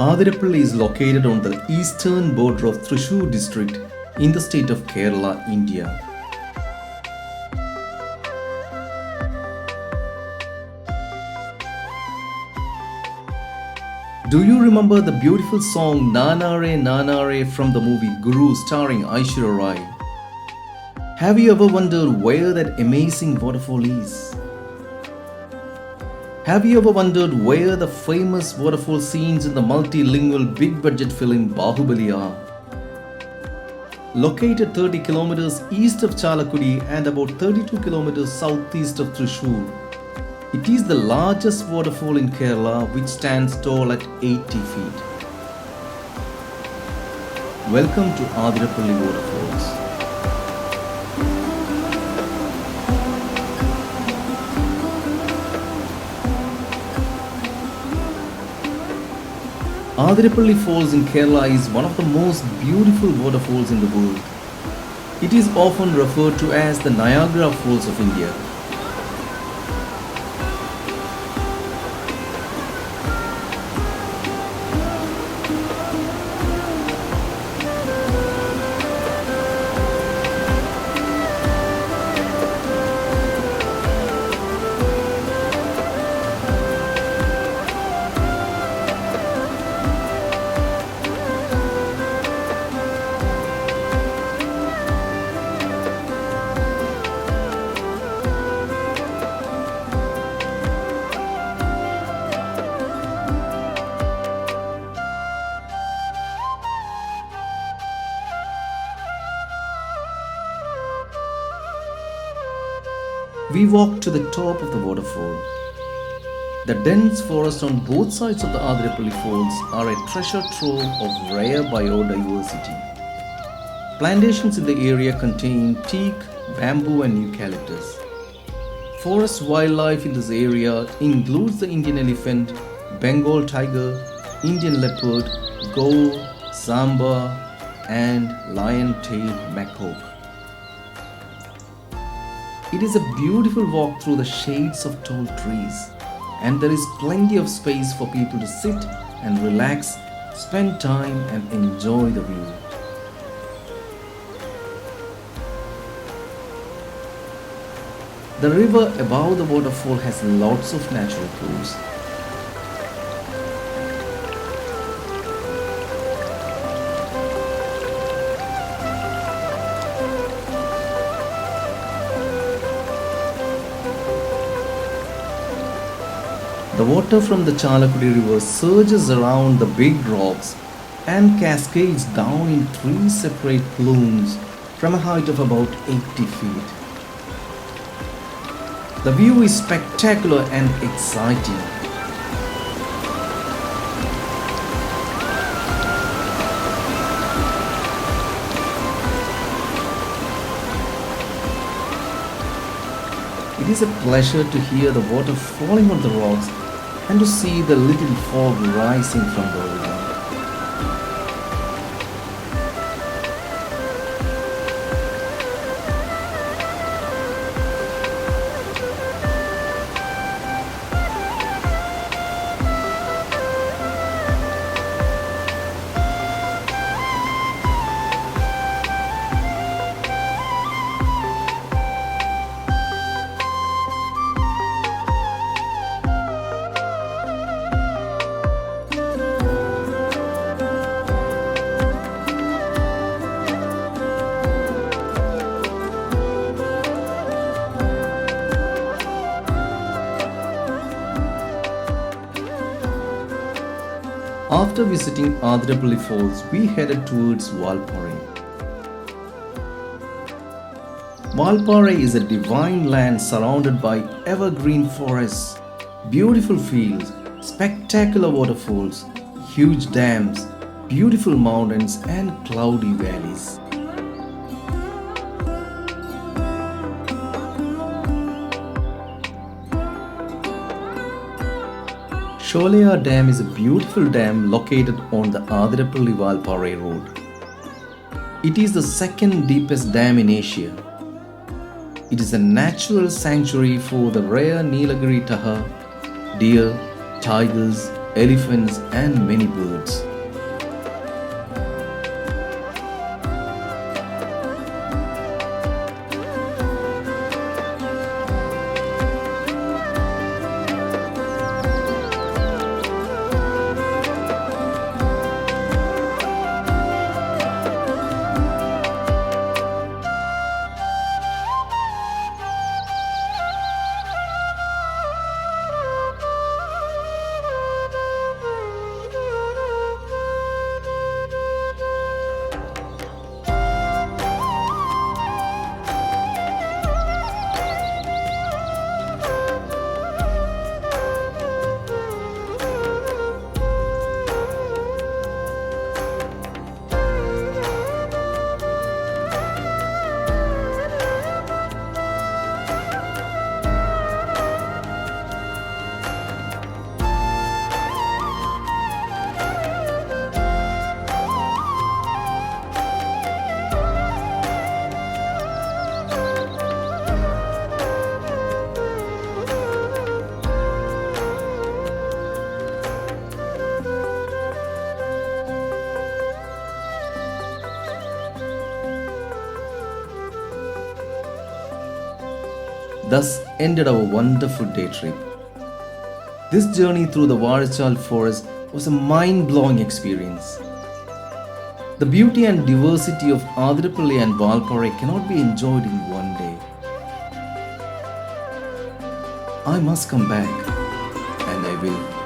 Athirappilly is located on the eastern border of Thrissur district in the state of Kerala, India. Do you remember the beautiful song Nanare Nanare from the movie Guru starring Aishwarya Rai? Have you ever wondered where that amazing waterfall is? Have you ever wondered where the famous waterfall scenes in the multilingual big budget film Bahubali are? Located 30 kilometers east of Chalakudi and about 32 kilometers southeast of Thrissur, it is the largest waterfall in Kerala which stands tall at 80 feet. Welcome to Athirappilly Waterfalls. Athirappilly Falls in Kerala is one of the most beautiful waterfalls in the world. It is often referred to as the Niagara Falls of India. We walk to the top of the waterfall. The dense forest on both sides of the Athirappilly Falls are a treasure trove of rare biodiversity. Plantations in the area contain teak, bamboo and eucalyptus. Forest wildlife in this area includes the Indian elephant, Bengal tiger, Indian leopard, gaur, samba and lion-tailed macaque. It is a beautiful walk through the shades of tall trees, and there is plenty of space for people to sit and relax, spend time and enjoy the view. The river above the waterfall has lots of natural pools. The water from the Chalakudi river surges around the big rocks and cascades down in three separate plumes from a height of about 80 feet. The view is spectacular and exciting. It is a pleasure to hear the water falling on the rocks and to see the little fog rising from the river. After visiting Athirappilly Falls, we headed towards Valparai. Valparai is a divine land surrounded by evergreen forests, beautiful fields, spectacular waterfalls, huge dams, beautiful mountains and cloudy valleys. Sholayar Dam is a beautiful dam located on the Athirappilly Valparai road. It is the second deepest dam in Asia. It is a natural sanctuary for the rare Nilagiri taha, deer, tigers, elephants, and many birds. Thus ended our wonderful day trip. This journey through the Varachal forest was a mind-blowing experience. The beauty and diversity of Athirappilly and Valparai cannot be enjoyed in one day. I must come back, and I will.